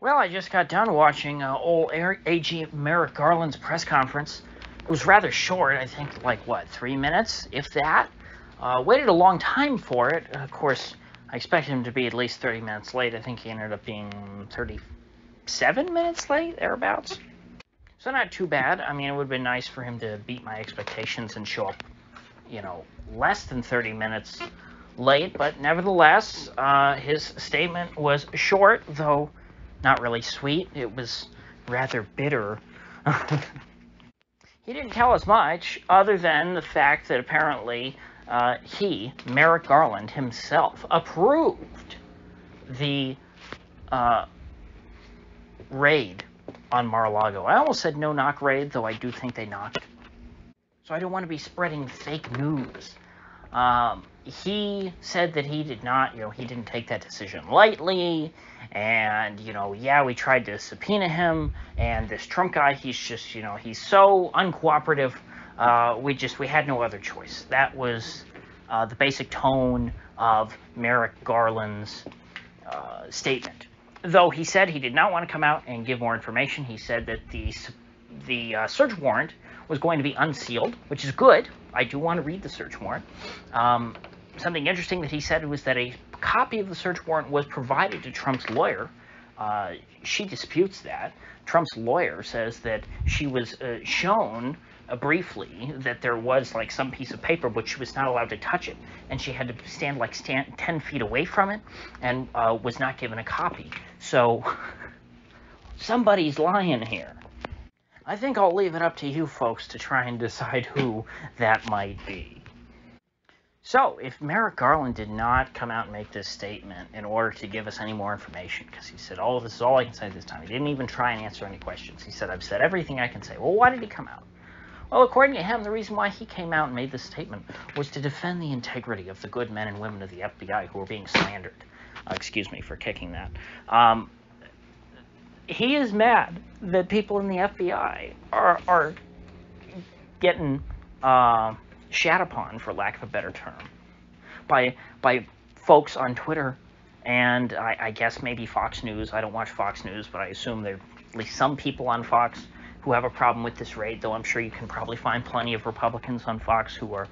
Well, I just got done watching old AG Merrick Garland's press conference. It was rather short, I think, like, what, 3 minutes, if that? Waited a long time for it. Of course, I expected him to be at least 30 minutes late. I think he ended up being 37 minutes late, thereabouts. So not too bad. I mean, it would have been nice for him to beat my expectations and show up, less than 30 minutes late. But nevertheless, his statement was short, though not really sweet. It was rather bitter. He didn't tell us much, other than the fact that apparently Merrick Garland himself, approved the raid on Mar-a-Lago. I almost said no-knock raid, though I do think they knocked. So I don't want to be spreading fake news. He said that he did not, he didn't take that decision lightly, and, yeah, we tried to subpoena him, and this Trump guy, he's just, he's so uncooperative, we had no other choice. That was the basic tone of Merrick Garland's statement. Though he said he did not want to come out and give more information. He said that the search warrant was going to be unsealed, which is good. I do want to read the search warrant. Something interesting that he said was that a copy of the search warrant was provided to Trump's lawyer. She disputes that. Trump's lawyer says that she was shown briefly that there was like some piece of paper, but she was not allowed to touch it, and she had to stand 10 feet away from it, and was not given a copy. So somebody's lying here. I think I'll leave it up to you folks to try and decide who that might be. So, if Merrick Garland did not come out and make this statement in order to give us any more information, because he said, oh, this is all I can say this time. He didn't even try and answer any questions. He said, I've said everything I can say. Well, why did he come out? Well, according to him, the reason why he came out and made this statement was to defend the integrity of the good men and women of the FBI who were being slandered. Excuse me for kicking that. He is mad that people in the FBI are getting shat upon, for lack of a better term, by folks on Twitter, and I guess maybe Fox News. I don't watch Fox News, but I assume there are at least some people on Fox who have a problem with this raid, though I'm sure you can probably find plenty of Republicans on Fox who are,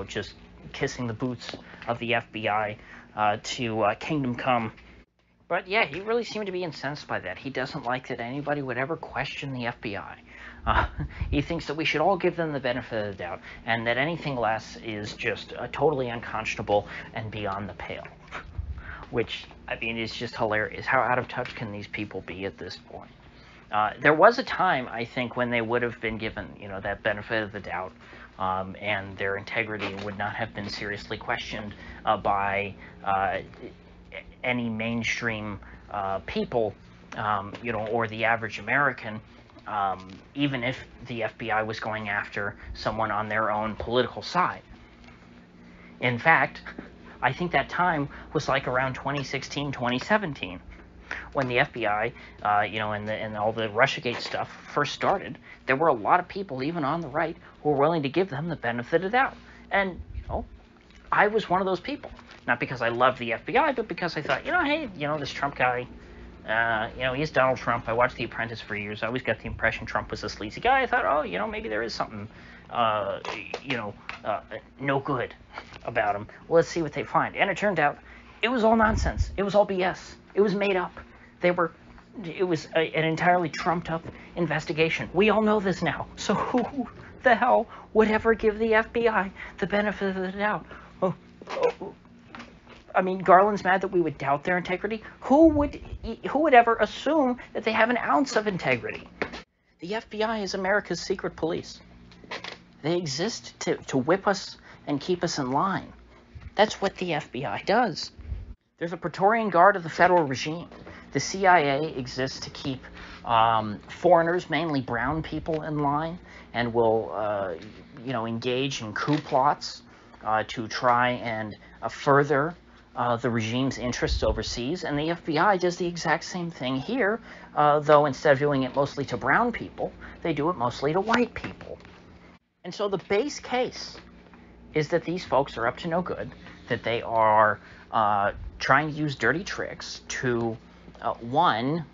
just kissing the boots of the FBI to Kingdom Come. But yeah, he really seemed to be incensed by that. He doesn't like that anybody would ever question the FBI. He thinks that we should all give them the benefit of the doubt, and that anything less is just totally unconscionable and beyond the pale. Which, I mean, is just hilarious. How out of touch can these people be at this point? There was a time, I think, when they would have been given, that benefit of the doubt, and their integrity would not have been seriously questioned by any mainstream people, or the average American, even if the FBI was going after someone on their own political side. In fact, I think that time was like around 2016, 2017, when the FBI, and all the Russiagate stuff first started. There were a lot of people, even on the right, who were willing to give them the benefit of the doubt. And, I was one of those people. Not because I loved the FBI, but because I thought, hey, this Trump guy, he's Donald Trump. I watched The Apprentice for years. I always got the impression Trump was a sleazy guy. I thought, maybe there is something, no good about him. Well, let's see what they find. And it turned out it was all nonsense. It was all BS. It was made up. It was an entirely trumped-up investigation. We all know this now. So who the hell would ever give the FBI the benefit of the doubt? I mean, Garland's mad that we would doubt their integrity. Who would ever assume that they have an ounce of integrity? The FBI is America's secret police. They exist to whip us and keep us in line. That's what the FBI does. There's a Praetorian Guard of the federal regime. The CIA exists to keep foreigners, mainly brown people, in line, and will, engage in coup plots to try and further the regime's interests overseas. And the FBI does the exact same thing here, though instead of doing it mostly to brown people, they do it mostly to white people. And so the base case is that these folks are up to no good, that they are trying to use dirty tricks to, one,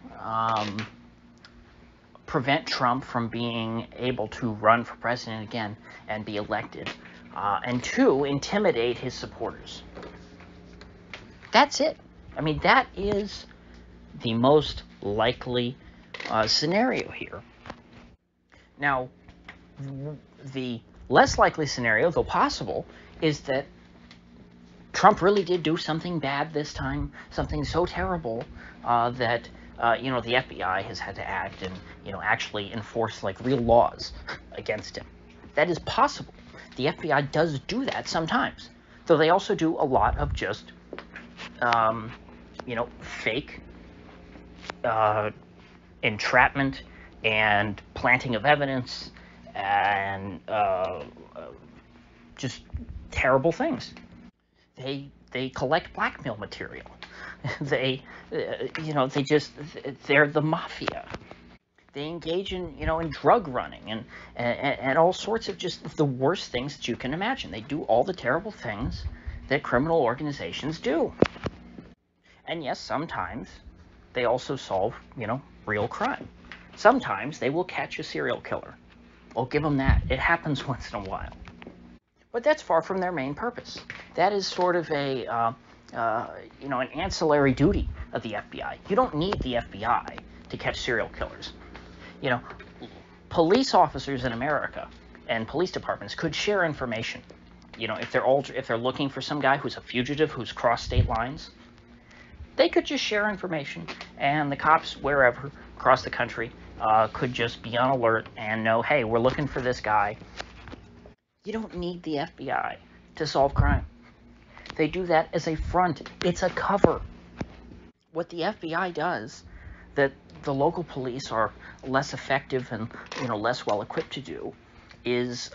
prevent Trump from being able to run for president again and be elected, and 2, intimidate his supporters. That's it. I mean, that is the most likely scenario here. Now, the less likely scenario, though possible, is that Trump really did do something bad this time, something so terrible that the FBI has had to act and actually enforce like real laws against him. That is possible. The FBI does do that sometimes, though they also do a lot of just fake entrapment and planting of evidence and just terrible things. They collect blackmail material. They're the mafia. They engage in drug running and all sorts of just the worst things that you can imagine. They do all the terrible things that criminal organizations do. And yes, sometimes they also solve, real crime. Sometimes they will catch a serial killer. I'll give them that. It happens once in a while. But that's far from their main purpose. That is sort of an ancillary duty of the FBI. You don't need the FBI to catch serial killers. Police officers in America and police departments could share information. If they're looking for some guy who's a fugitive who's crossed state lines, they could just share information, and the cops wherever across the country could just be on alert and know, hey, we're looking for this guy. You don't need the FBI to solve crime. They do that as a front. It's a cover. What the FBI does that the local police are less effective and less well equipped to do is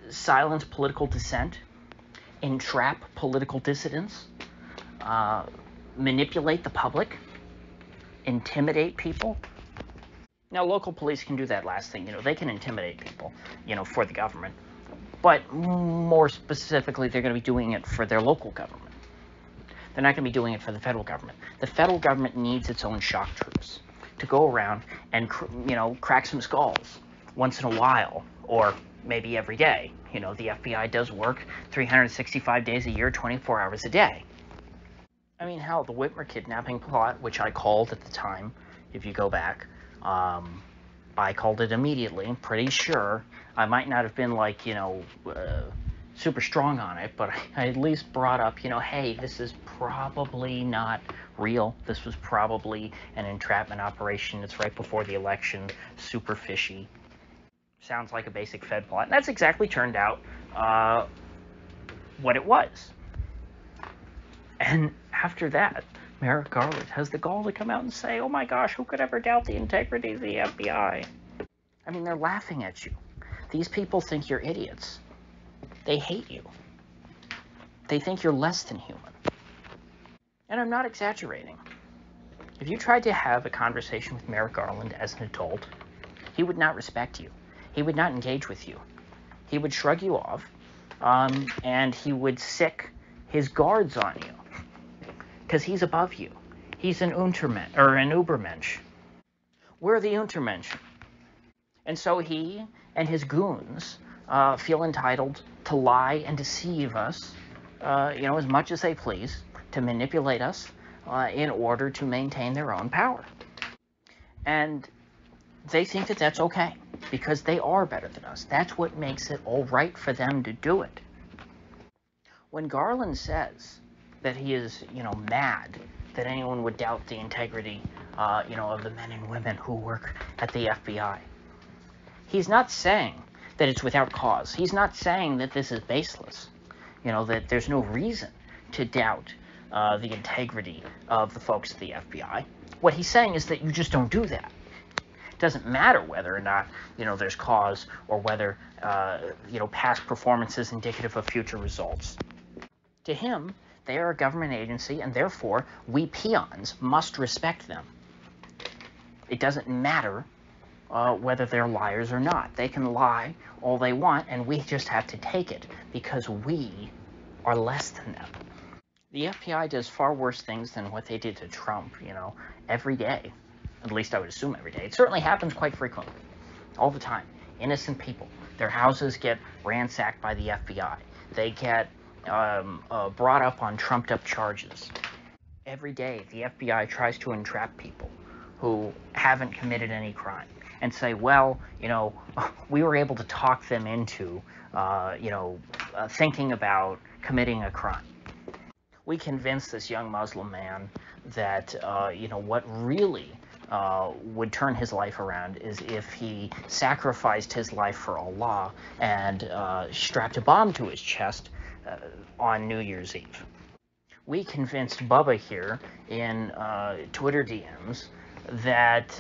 silence political dissent, entrap political dissidents, manipulate the public, intimidate people. Now, local police can do that last thing. They can intimidate people, for the government. But more specifically, they're going to be doing it for their local government. They're not going to be doing it for the federal government. The federal government needs its own shock troops to go around and, crack some skulls once in a while, or maybe every day. The FBI does work 365 days a year, 24 hours a day. I mean, hell, the Whitaker kidnapping plot, which I called at the time, if you go back, I called it immediately. I'm pretty sure I might not have been super strong on it, but I at least brought up, hey, this is probably not real. This was probably an entrapment operation. It's right before the election. Super fishy. Sounds like a basic Fed plot. And that's exactly turned out what it was. And after that, Merrick Garland has the gall to come out and say, oh my gosh, who could ever doubt the integrity of the FBI? I mean, they're laughing at you. These people think you're idiots. They hate you. They think you're less than human. And I'm not exaggerating. If you tried to have a conversation with Merrick Garland as an adult, he would not respect you. He would not engage with you. He would shrug you off, and he would sick his guards on you. Because he's above you. He's an Untermensch, or an Ubermensch. We're the Untermensch. And so he and his goons feel entitled to lie and deceive us, as much as they please, to manipulate us in order to maintain their own power. And they think that that's okay, because they are better than us. That's what makes it all right for them to do it. When Garland says that he is, mad that anyone would doubt the integrity, of the men and women who work at the FBI. He's not saying that it's without cause. He's not saying that this is baseless, that there's no reason to doubt the integrity of the folks at the FBI. What he's saying is that you just don't do that. It doesn't matter whether or not, there's cause or whether, past performance is indicative of future results. To him, they are a government agency, and therefore, we peons must respect them. It doesn't matter whether they're liars or not. They can lie all they want, and we just have to take it, because we are less than them. The FBI does far worse things than what they did to Trump, every day. At least I would assume every day. It certainly happens quite frequently, all the time. Innocent people, their houses get ransacked by the FBI. They get brought up on trumped-up charges. Every day, the FBI tries to entrap people who haven't committed any crime and say, well, we were able to talk them into, thinking about committing a crime. We convinced this young Muslim man that, what really would turn his life around is if he sacrificed his life for Allah and strapped a bomb to his chest on New Year's Eve. We convinced Bubba here in Twitter DMs that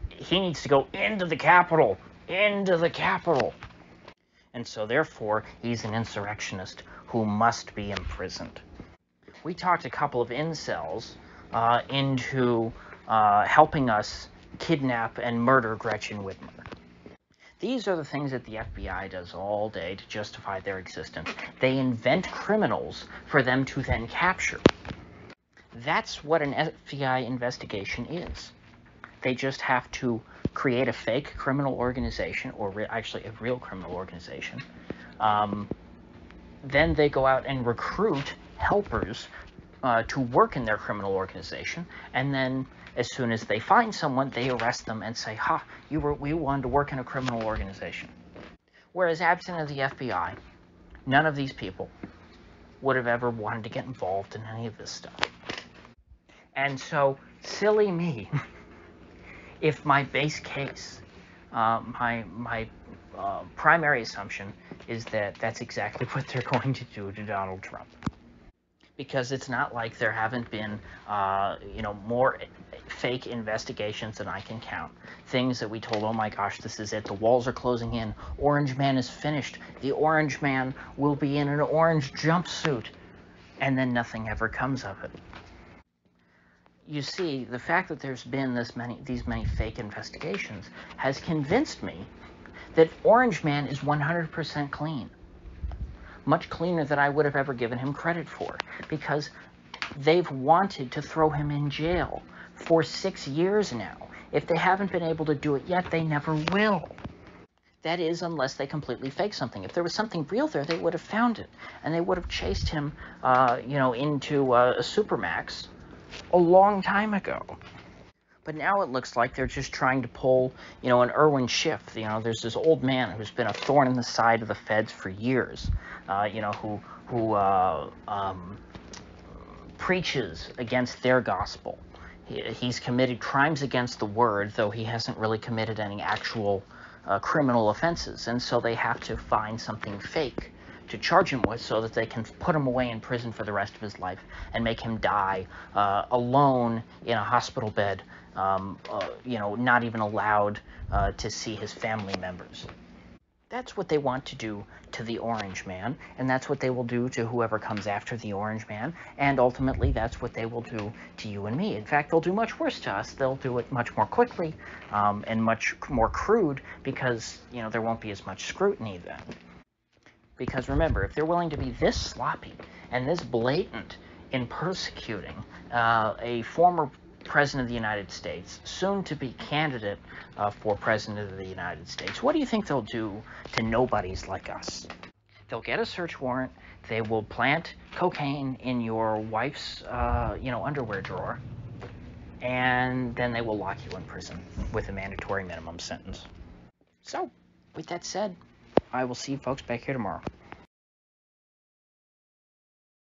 he needs to go into the Capitol, and so therefore he's an insurrectionist who must be imprisoned. We talked a couple of incels into helping us kidnap and murder Gretchen Whitmer. These are the things that the FBI does all day to justify their existence. They invent criminals for them to then capture. That's what an FBI investigation is. They just have to create a fake criminal organization, or actually a real criminal organization. Then they go out and recruit helpers to work in their criminal organization, and then as soon as they find someone, they arrest them and say, ha, we wanted to work in a criminal organization. Whereas absent of the FBI, none of these people would have ever wanted to get involved in any of this stuff. And so, silly me, if my base case, my primary assumption is that that's exactly what they're going to do to Donald Trump. Because it's not like there haven't been, more fake investigations than I can count. Things that we told, oh my gosh, this is it. The walls are closing in. Orange Man is finished. The Orange Man will be in an orange jumpsuit. And then nothing ever comes of it. You see, the fact that there's been these many fake investigations has convinced me that Orange Man is 100% clean. Much cleaner than I would have ever given him credit for, because they've wanted to throw him in jail for 6 years now. If they haven't been able to do it yet, they never will. That is, unless they completely fake something. If there was something real there, they would have found it, and they would have chased him, into a Supermax a long time ago. But now it looks like they're just trying to pull, an Irwin Schiff. There's this old man who's been a thorn in the side of the feds for years, who preaches against their gospel. He's committed crimes against the word, though he hasn't really committed any actual criminal offenses. And so they have to find something fake to charge him with so that they can put him away in prison for the rest of his life and make him die alone in a hospital bed, not even allowed to see his family members. That's what they want to do to the Orange Man, and that's what they will do to whoever comes after the Orange Man, and ultimately that's what they will do to you and me. In fact, they'll do much worse to us. They'll do it much more quickly and much more crude because, there won't be as much scrutiny then. Because remember, if they're willing to be this sloppy and this blatant in persecuting a former President of the United States, soon to be candidate for President of the United States, what do you think they'll do to nobodies like us? They'll get a search warrant, they will plant cocaine in your wife's, underwear drawer, and then they will lock you in prison with a mandatory minimum sentence. So, with that said, I will see you folks back here tomorrow.